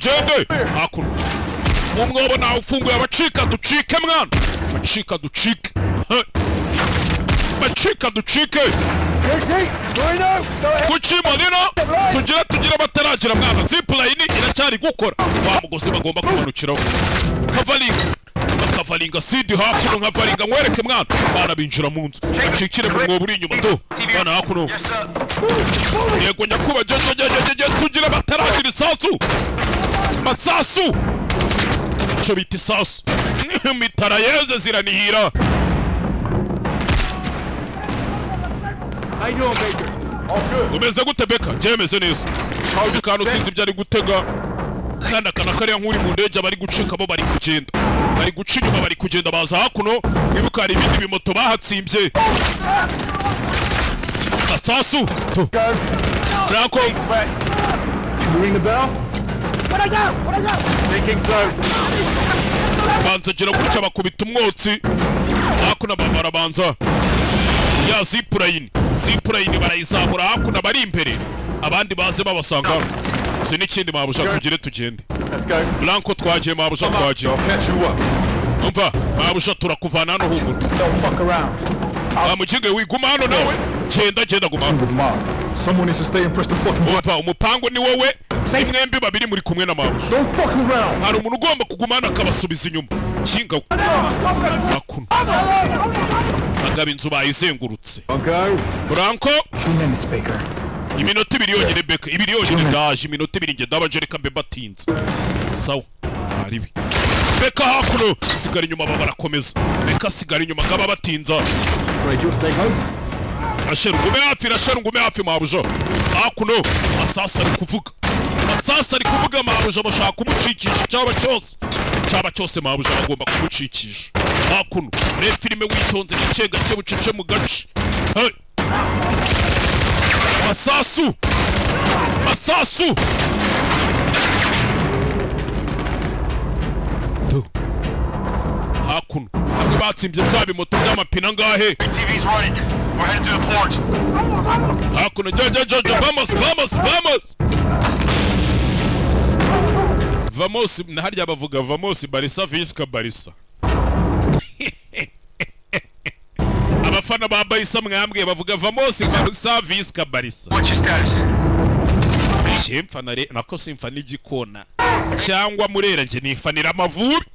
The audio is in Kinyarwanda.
tugende hakuno umwobo nawe ufunguye abacika ducike mwana bacika ducike bacika ducike kuki Molino tugira bataragira mwana zipline iracyari gukora wa mugozi bagomba kumanukiraho kavalinga sidi hakuno nkavalinga nkwereke mwana bana binjira mu nzu bacikire mu mwobo uri inyuma do bana hakuno yego nyakuba jeje tugira bataragira isasu masasu cyo bita isasu mitarayeze ziranihira umeze gute Beka byemeze neza kandi usinzi byari gutega kandi akana kariya nk'uri mu ndege bari gucika bo bari kugenda bari guca inyuma bari kugenda baza hakuno wibuka hari ibindi bimoto bahatsimbye masasu Franco banza gira gutya bakubita umwotsi hakuno barabanza ya zipurayini barayizamura hakuno bari imbere abandi baze babasanga si n'ikindi mabuja tugende Blanco twagiye mabuja twagiye umva mabuja turakuvana hano humura bamukinge wiguma hano nawe genda guma umva umupango ni wowe mwembi babiri muri kumwe na mabuja hari umuntu ugomba kuguma hano akabasubiza inyuma kinga hakuno agaba inzu bayizengurutse Blanco iminota ibiri yonyine Beka ibiri yonyine ndaje iminota ibiri nge ndaba jereka mbe batinze sawa aribi Beka hakuno sigara inyuma barakomeza Beka sigara inyuma ngaba batinza Rasheru ngume hafi mabuja hakuno asasa ari kuvuga mabuja bashaka kumucikisha cyaba cyose mabuja bagomba kumucikisha hakuno reba filime witonze gake bucece mu gace masasu hakuno hamwe batsimbye bya bimoto by'amapine ngahe hakuno vamos harya bavuga vamos barisa visca barisa abafana ba Barisa mwambwe bavuga vamos barisa visca barisa Chimfanare nako simfana igikona cyangwa murera nje nifanira amavubi